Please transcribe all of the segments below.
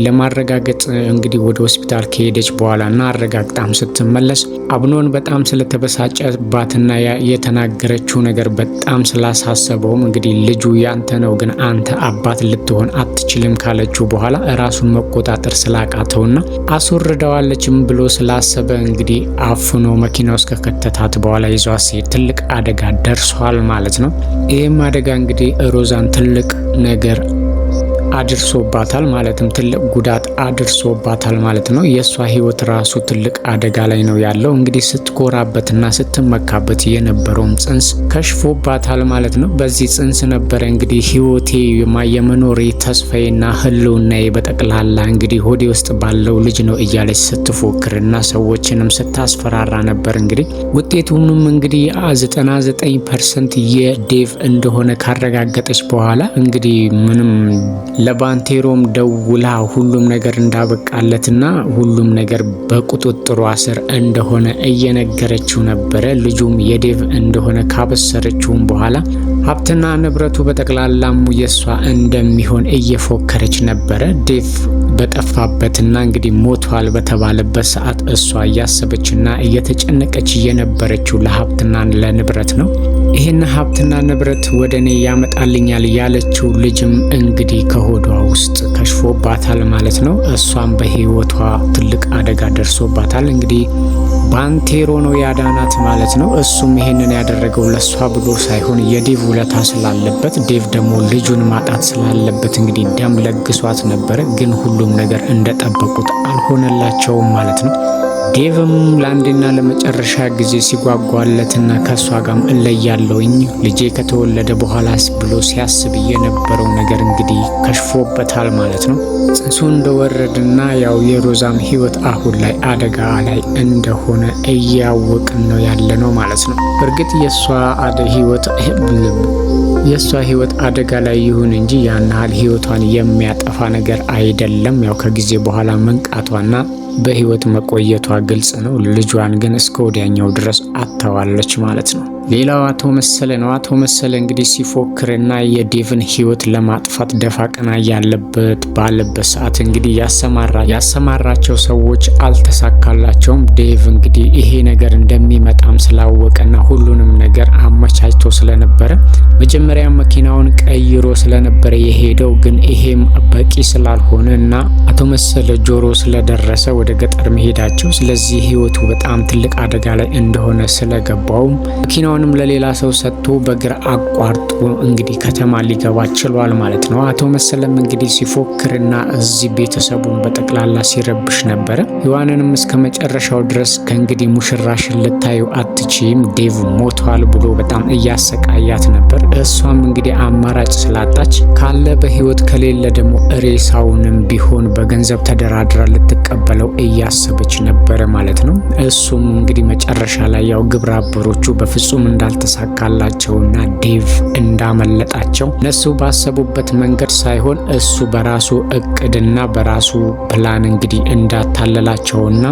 ለማረጋገጥ እንግዲህ ወደ ሆስፒታል ከሄደች በኋላና አረጋግጣም ስትመለስ አብኖን በጣም ስለተበሳጨባትና የተናገረችው ነገር በጣም ስላሳሰበውም እንግዲህ ልጁ ያንተ ነው ግን አንተ አባት ልትሆን አትችልም ካለችው በኋላ ራሱን መቆጣጠር ስላቃተውና አስወርደዋለችም ብሎ ስላሰበ እንግዲህ አፍኖ መኪና ውስጥ ከከተታት በኋላ ይዟት ሲሄድ ትልቅ አደጋ ደርሷል ማለት ነው። ይህም አደጋ እንግዲህ ሮዛን ትልቅ ነገር አድርሶባታል ማለትም ትልቅ ጉዳት አድርሶባታል ማለት ነው። የሷ ህይወት ራሱ ትልቅ አደጋ ላይ ነው ያለው። እንግዲህ ስትኮራበትና ስትመካበት የነበረውም ጽንስ ከሽፎባታል ማለት ነው። በዚህ ጽንስ ነበረ እንግዲህ ህይወቴ የመኖሬ ተስፋዬና ህልውናዬ በጠቅላላ እንግዲህ ሆዴ ውስጥ ባለው ልጅ ነው እያለች ስትፎክርና ሰዎችንም ስታስፈራራ ነበር። እንግዲህ ውጤቱንም እንግዲህ 99% የዴቭ እንደሆነ ካረጋገጠች በኋላ እንግዲህ ምንም ለባንቴሮም ደውላ ሁሉም ነገር እንዳበቃለትና ሁሉም ነገር በቁጥጥሯ ስር እንደሆነ እየነገረችው ነበረ። ልጁም የዴቭ እንደሆነ ካበሰረችውም በኋላ ሀብትና ንብረቱ በጠቅላላም የሷ እንደሚሆን እየፎከረች ነበረ። ዴቭ በጠፋበትና እንግዲህ ሞቷል በተባለበት ሰዓት እሷ እያሰበችና እየተጨነቀች የነበረችው ለሀብትና ለንብረት ነው። ይህን ሀብትና ንብረት ወደ እኔ ያመጣልኛል ያለችው ልጅም እንግዲህ ከሆዷ ውስጥ ከሽፎባታል ማለት ነው። እሷም በህይወቷ ትልቅ አደጋ ደርሶባታል። እንግዲህ ባንቴሮ ነው ያዳናት ማለት ነው። እሱም ይሄንን ያደረገው ለሷ ብሎ ሳይሆን የዴቭ ውለታ ስላለበት፣ ዴቭ ደግሞ ልጁን ማጣት ስላለበት እንግዲህ ደም ለግሷት ነበረ። ግን ሁሉም ነገር እንደጠበቁት አልሆነላቸውም ማለት ነው። ዴቭም ለአንድና ለመጨረሻ ጊዜ ሲጓጓለትና ከሷ ጋም እለያለውኝ ልጄ ከተወለደ በኋላስ ብሎ ሲያስብ የነበረው ነገር እንግዲህ ከሽፎበታል ማለት ነው። ጽንሱ እንደወረድና ያው የሮዛም ህይወት አሁን ላይ አደጋ ላይ እንደሆነ እያወቅን ነው ያለ ነው ማለት ነው። እርግጥ የሷ ህይወት አደጋ ላይ ይሁን እንጂ ያን ያህል ህይወቷን የሚያጠፋ ነገር አይደለም። ያው ከጊዜ በኋላ መንቃቷና በህይወት መቆየቷ ግልጽ ነው። ልጇን ግን እስከ ወዲያኛው ድረስ አጥተዋለች ማለት ነው። ሌላው አቶ መሰለ ነው። አቶ መሰለ እንግዲህ ሲፎክርና የዴቭን ህይወት ለማጥፋት ደፋ ቀና ባለበት ሰዓት እንግዲህ ያሰማራቸው ሰዎች አልተሳካላቸውም። ዴቭ እንግዲህ ይሄ ነገር እንደሚመጣም ስላወቀና ሁሉንም ነገር አመቻችቶ ስለነበረ መጀመሪያ መኪናውን ቀይሮ ስለነበረ የሄደው ግን ይሄም በቂ ስላልሆነ እና አቶ መሰለ ጆሮ ስለደረሰ ወደ ገጠር መሄዳቸው ስለዚህ ህይወቱ በጣም ትልቅ አደጋ ላይ እንደሆነ ስለገባው መኪናውንም ለሌላ ሰው ሰጥቶ በእግር አቋርጦ እንግዲህ ከተማ ሊገባ ችሏል ማለት ነው። አቶ መሰለም እንግዲህ ሲፎክርና እዚህ ቤተሰቡን በጠቅላላ ሲረብሽ ነበረ። ሔዋንንም እስከ መጨረሻው ድረስ ከእንግዲህ ሙሽራሽን ልታዩ አትችይም፣ ዴቭ ሞቷል ብሎ በጣም እያሰቃያት ነበር። እሷም እንግዲህ አማራጭ ስላጣች ካለ በህይወት ከሌለ ደግሞ ሬሳውንም ቢሆን በገንዘብ ተደራድራ ልትቀበለው እያሰበች ነበረ ማለት ነው። እሱም እንግዲህ መጨረሻ ላይ ያው ግብረ አበሮቹ በፍጹም እንዳልተሳካላቸውና ዴቭ እንዳመለጣቸው እነሱ ባሰቡበት መንገድ ሳይሆን እሱ በራሱ እቅድና በራሱ ፕላን እንግዲህ እንዳታለላቸውና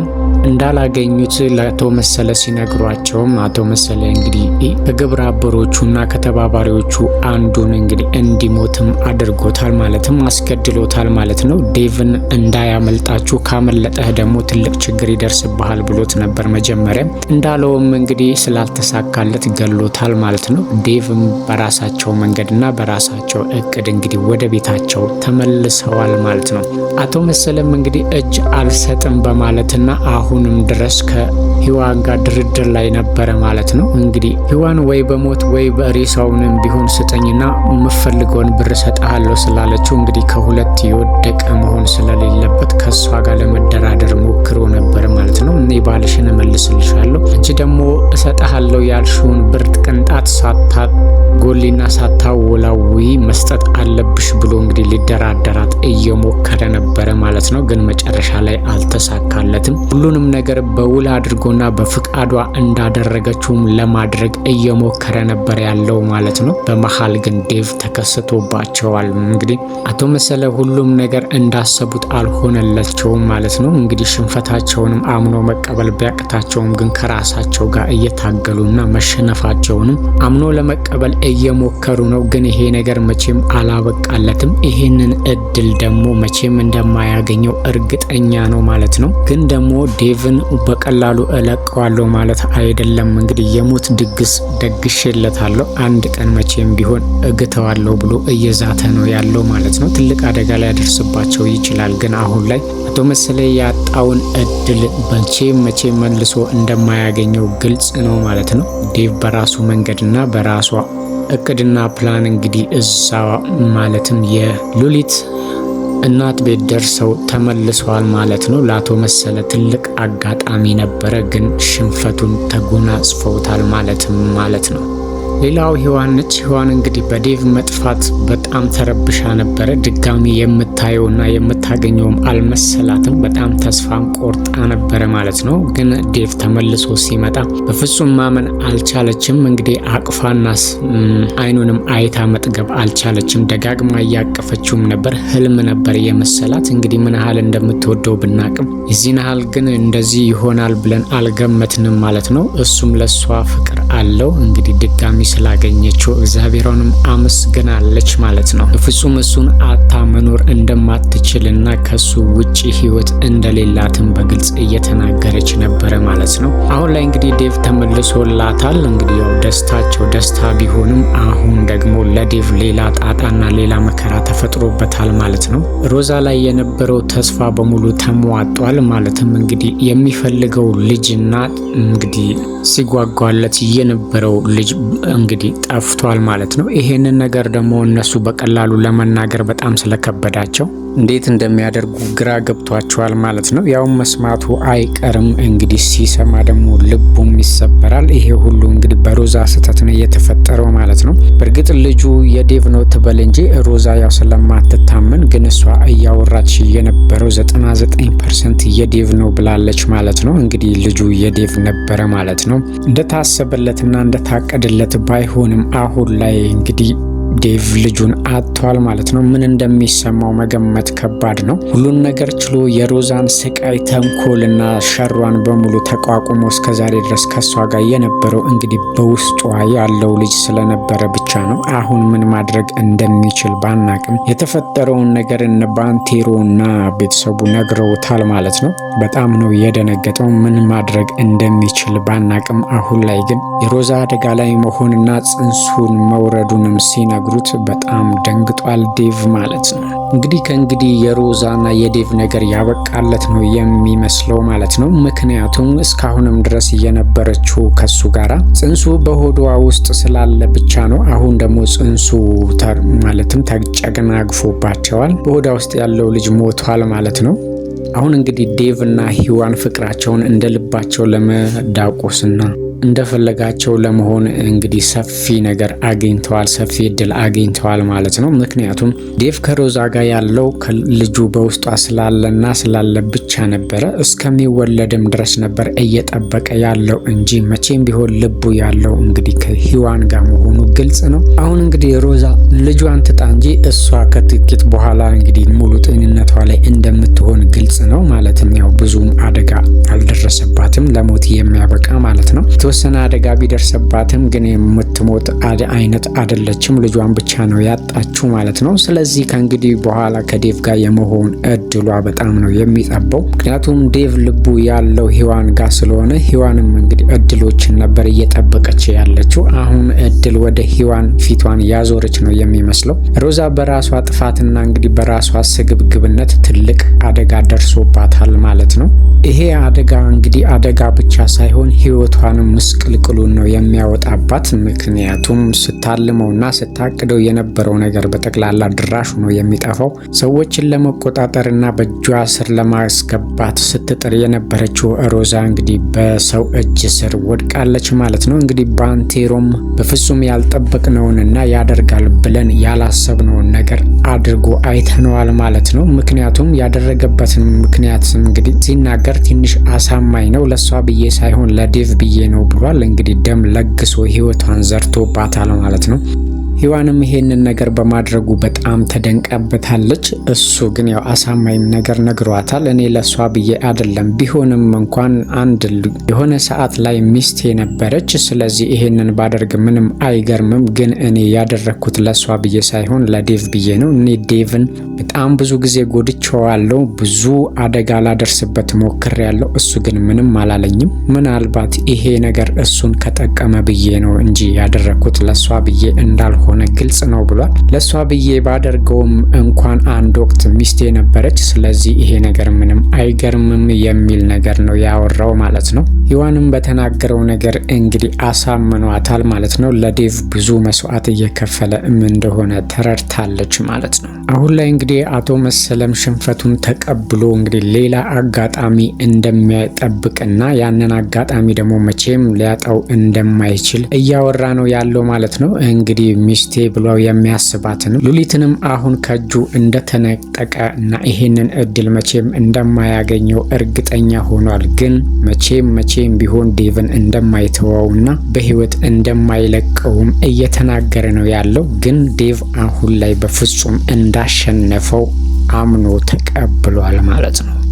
እንዳላገኙት ለአቶ መሰለ ሲነግሯቸውም አቶ መሰለ እንግዲህ ከግብረ አበሮቹና ከተባባሪዎቹ አንዱን እንግዲህ እንዲሞትም አድርጎታል ማለትም አስገድሎታል ማለት ነው። ዴቭን እንዳያመልጣችሁ ካመለጠህ ደግሞ ትልቅ ችግር ይደርስብሃል ብሎት ነበር መጀመሪያ። እንዳለውም እንግዲህ ስላልተሳካለት ገሎታል ማለት ነው። ዴቭም በራሳቸው መንገድና በራሳቸው እቅድ እንግዲህ ወደ ቤታቸው ተመልሰዋል ማለት ነው። አቶ መሰለም እንግዲህ እጅ አልሰጥም በማለትና አሁንም ድረስ ከሔዋን ጋር ድርድር ላይ ነበረ ማለት ነው። እንግዲህ ሔዋን ወይ በሞት ወይ በሬሳውንም ቢሆን ስጠኝና የምፈልገውን ብር ሰጥሃለሁ ስላለችው እንግዲህ ከሁለት የወደቀ መሆን ስለሌለበት ከሷ ጋር ለመደራደር ሞክሮ ነበር ማለት ነው። እኔ ባልሽን እመልስልሻለሁ፣ አንቺ ደግሞ እሰጥሃለሁ ያልሽውን ብር ቅንጣት ሳታጎሊና ሳታወላዊ መስጠት አለብሽ ብሎ እንግዲህ ሊደራደራት እየሞከረ ነበረ ማለት ነው። ግን መጨረሻ ላይ አልተሳካለትም። ሁሉንም ሁሉንም ነገር በውል አድርጎና በፍቃዷ እንዳደረገችውም ለማድረግ እየሞከረ ነበር ያለው ማለት ነው። በመሃል ግን ዴቭ ተከስቶባቸዋል። እንግዲህ አቶ መሰለ ሁሉም ነገር እንዳሰቡት አልሆነላቸውም ማለት ነው። እንግዲህ ሽንፈታቸውንም አምኖ መቀበል ቢያቅታቸውም ግን ከራሳቸው ጋር እየታገሉና መሸነፋቸውንም አምኖ ለመቀበል እየሞከሩ ነው። ግን ይሄ ነገር መቼም አላበቃለትም። ይሄንን እድል ደግሞ መቼም እንደማያገኘው እርግጠኛ ነው ማለት ነው። ግን ደግሞ ዴቭን በቀላሉ እለቀዋለሁ ማለት አይደለም። እንግዲህ የሞት ድግስ ደግሼለታለሁ፣ አንድ ቀን መቼም ቢሆን እግተዋለሁ ብሎ እየዛተ ነው ያለው ማለት ነው። ትልቅ አደጋ ላይ ያደርስባቸው ይችላል። ግን አሁን ላይ አቶ መሰለ ያጣውን እድል መቼም መልሶ እንደማያገኘው ግልጽ ነው ማለት ነው። ዴቭ በራሱ መንገድና በራሷ እቅድና ፕላን እንግዲህ እዛ ማለትም የሉሊት እናት ቤት ደርሰው ተመልሰዋል ማለት ነው። ለአቶ መሰለ ትልቅ አጋጣሚ ነበረ፣ ግን ሽንፈቱን ተጎናጽፈውታል ማለት ነው። ሌላው ሔዋን ነች። ሔዋን እንግዲህ በዴቭ መጥፋት በጣም ተረብሻ ነበረ። ድጋሚ የምታየውና የምታገኘውም አልመሰላትም። በጣም ተስፋም ቆርጣ ነበረ ማለት ነው። ግን ዴቭ ተመልሶ ሲመጣ በፍጹም ማመን አልቻለችም። እንግዲህ አቅፋና አይኑንም አይታ መጥገብ አልቻለችም። ደጋግማ እያቀፈችውም ነበር። ህልም ነበር የመሰላት። እንግዲህ ምን ያህል እንደምትወደው ብናቅም የዚህን ያህል ግን እንደዚህ ይሆናል ብለን አልገመትንም ማለት ነው። እሱም ለሷ ፍቅር አለው። እንግዲህ ድጋሚ ስላገኘችው እግዚአብሔርንም አመስግናለች ማለት ነው። በፍጹም እሱን አታ መኖር እንደማትችልና ከሱ ውጪ ህይወት እንደሌላትም በግልጽ እየተናገረች ነበረ ማለት ነው። አሁን ላይ እንግዲህ ዴቭ ተመልሶላታል። እንግዲህ ያው ደስታቸው ደስታ ቢሆንም አሁን ደግሞ ለዴቭ ሌላ ጣጣና ሌላ መከራ ተፈጥሮበታል ማለት ነው። ሮዛ ላይ የነበረው ተስፋ በሙሉ ተሟጧል። ማለትም እንግዲህ የሚፈልገው ልጅና እንግዲህ ሲጓጓለት የነበረው ልጅ እንግዲህ ጠፍቷል ማለት ነው። ይሄንን ነገር ደግሞ እነሱ በቀላሉ ለመናገር በጣም ስለከበዳቸው እንዴት እንደሚያደርጉ ግራ ገብቷቸዋል ማለት ነው። ያው መስማቱ አይቀርም እንግዲህ ሲሰማ ደግሞ ልቡም ይሰበራል። ይሄ ሁሉ እንግዲህ በሮዛ ስህተት ነው የተፈጠረው ማለት ነው። በእርግጥ ልጁ የዴቭ ነው ትበል እንጂ ሮዛ ያው ስለማትታመን ግን እሷ እያወራች የነበረው 99% የዴቭ ነው ብላለች ማለት ነው። እንግዲህ ልጁ የዴቭ ነበረ ማለት ነው። እንደታሰበለትና እንደታቀደለት ባይሆንም አሁን ላይ እንግዲህ ዴቭ ልጁን አጥቷል ማለት ነው። ምን እንደሚሰማው መገመት ከባድ ነው። ሁሉን ነገር ችሎ የሮዛን ስቃይ ተንኮልና ሸሯን በሙሉ ተቋቁሞ እስከዛሬ ድረስ ከሷ ጋር የነበረው እንግዲህ በውስጧ ያለው ልጅ ስለነበረ ብቻ ነው። አሁን ምን ማድረግ እንደሚችል ባናቅም የተፈጠረውን ነገር እነ ባንቴሮና ቤተሰቡ ነግረውታል ማለት ነው። በጣም ነው የደነገጠው። ምን ማድረግ እንደሚችል ባናቅም አሁን ላይ ግን የሮዛ አደጋ ላይ መሆንና ጽንሱን መውረዱንም ሲነግሩት በጣም ደንግጧል ዴቭ ማለት ነው። እንግዲህ የሮዛና የዴቭ ነገር ያበቃለት ነው የሚመስለው ማለት ነው። ምክንያቱም እስካሁንም ድረስ የነበረችው ከሱ ጋራ ጽንሱ በሆዷ ውስጥ ስላለ ብቻ ነው። አሁን ደግሞ ጽንሱ ማለትም ተጨናግፎባቸዋል። በሆዷ ውስጥ ያለው ልጅ ሞቷል ማለት ነው። አሁን እንግዲህ ዴቭ እና ሔዋን ፍቅራቸውን እንደ ልባቸው ለመዳቆስና እንደፈለጋቸው ለመሆን እንግዲህ ሰፊ ነገር አግኝተዋል፣ ሰፊ እድል አግኝተዋል ማለት ነው። ምክንያቱም ዴቭ ከሮዛ ጋር ያለው ልጁ በውስጧ ስላለ ብቻ ነበረ። እስከሚወለድም ድረስ ነበር እየጠበቀ ያለው እንጂ መቼም ቢሆን ልቡ ያለው እንግዲህ ከሔዋን ጋር መሆኑ ግልጽ ነው። አሁን እንግዲህ ሮዛ ልጇን ትጣ እንጂ እሷ ከጥቂት በኋላ እንግዲህ ሙሉ ጤንነቷ ላይ እንደምትሆን ግልጽ ነው። ማለትም ያው ብዙም አደጋ አልደረሰባትም፣ ለሞት የሚያበቃ ማለት ነው። የተወሰነ አደጋ ቢደርሰባትም ግን የምትሞት አይነት አይደለችም። ልጇን ብቻ ነው ያጣችው ማለት ነው። ስለዚህ ከእንግዲህ በኋላ ከዴቭ ጋር የመሆን እድሏ በጣም ነው የሚጠባው። ምክንያቱም ዴቭ ልቡ ያለው ሔዋን ጋር ስለሆነ ሔዋንም እንግዲህ እድሎችን ነበር እየጠበቀች ያለችው። አሁን እድል ወደ ሔዋን ፊቷን ያዞረች ነው የሚመስለው። ሮዛ በራሷ ጥፋትና እንግዲህ በራሷ ስግብግብነት ትልቅ አደጋ ደርሶባታል ማለት ነው። ይሄ አደጋ እንግዲህ አደጋ አደጋ ብቻ ሳይሆን ህይወቷንም ምስቅልቅሉን ነው የሚያወጣባት። ምክንያቱም ስታልመውና ስታቅደው የነበረው ነገር በጠቅላላ ድራሹ ነው የሚጠፋው። ሰዎችን ለመቆጣጠርና በእጇ ስር ለማስገባት ስትጥር የነበረችው ሮዛ እንግዲህ በሰው እጅ ስር ወድቃለች ማለት ነው። እንግዲህ ባንቴሮም በፍጹም ያልጠበቅነውንና ያደርጋል ብለን ያላሰብነውን ነገር አድርጎ አይተነዋል ማለት ነው። ምክንያቱም ያደረገበትን ምክንያት እንግዲህ ሲናገር ትንሽ አሳማኝ ነው። ለሷ ብዬ ሳይሆን ለዴቭ ብዬ ነው ብሏል። እንግዲህ ደም ለግሶ ህይወቷን ዘርቶባታል ማለት ነው። ሔዋንም ይሄንን ነገር በማድረጉ በጣም ተደንቃበታለች። እሱ ግን ያው አሳማኝ ነገር ነግሯታል። እኔ ለሷ ብዬ አይደለም፣ ቢሆንም እንኳን አንድ የሆነ ሰዓት ላይ ሚስቴ ነበረች፣ ስለዚህ ይሄንን ባደርግ ምንም አይገርምም። ግን እኔ ያደረኩት ለሷ ብዬ ሳይሆን ለዴቭ ብዬ ነው። እኔ ዴቭን በጣም ብዙ ጊዜ ጎድቼዋለሁ፣ ብዙ አደጋ ላደርስበት ሞክሬያለሁ። እሱ ግን ምንም አላለኝም። ምናልባት ይሄ ነገር እሱን ከጠቀመ ብዬ ነው እንጂ ያደረኩት ለሷ ብዬ እንዳልሆነ ሆነ ግልጽ ነው ብሏል። ለሷ ብዬ ባደርገውም እንኳን አንድ ወቅት ሚስቴ ነበረች፣ ስለዚህ ይሄ ነገር ምንም አይገርምም የሚል ነገር ነው ያወራው ማለት ነው። ሔዋንም በተናገረው ነገር እንግዲህ አሳምኗታል ማለት ነው። ለዴቭ ብዙ መስዋዕት እየከፈለ እንደሆነ ተረድታለች ማለት ነው። አሁን ላይ እንግዲህ አቶ መሰለም ሽንፈቱን ተቀብሎ እንግዲህ ሌላ አጋጣሚ እንደሚጠብቅና ያንን አጋጣሚ ደግሞ መቼም ሊያጣው እንደማይችል እያወራ ነው ያለው ማለት ነው። እንግዲህ ሚስቴ ብሎ የሚያስባትንም ሉሊትንም አሁን ከእጁ እንደተነጠቀ እና ይሄንን እድል መቼም እንደማያገኘው እርግጠኛ ሆኗል። ግን መቼም ቢሆን ዴቭን እንደማይተወውና በህይወት እንደማይለቀውም እየተናገረ ነው ያለው። ግን ዴቭ አሁን ላይ በፍጹም እንዳሸነፈው አምኖ ተቀብሏል ማለት ነው።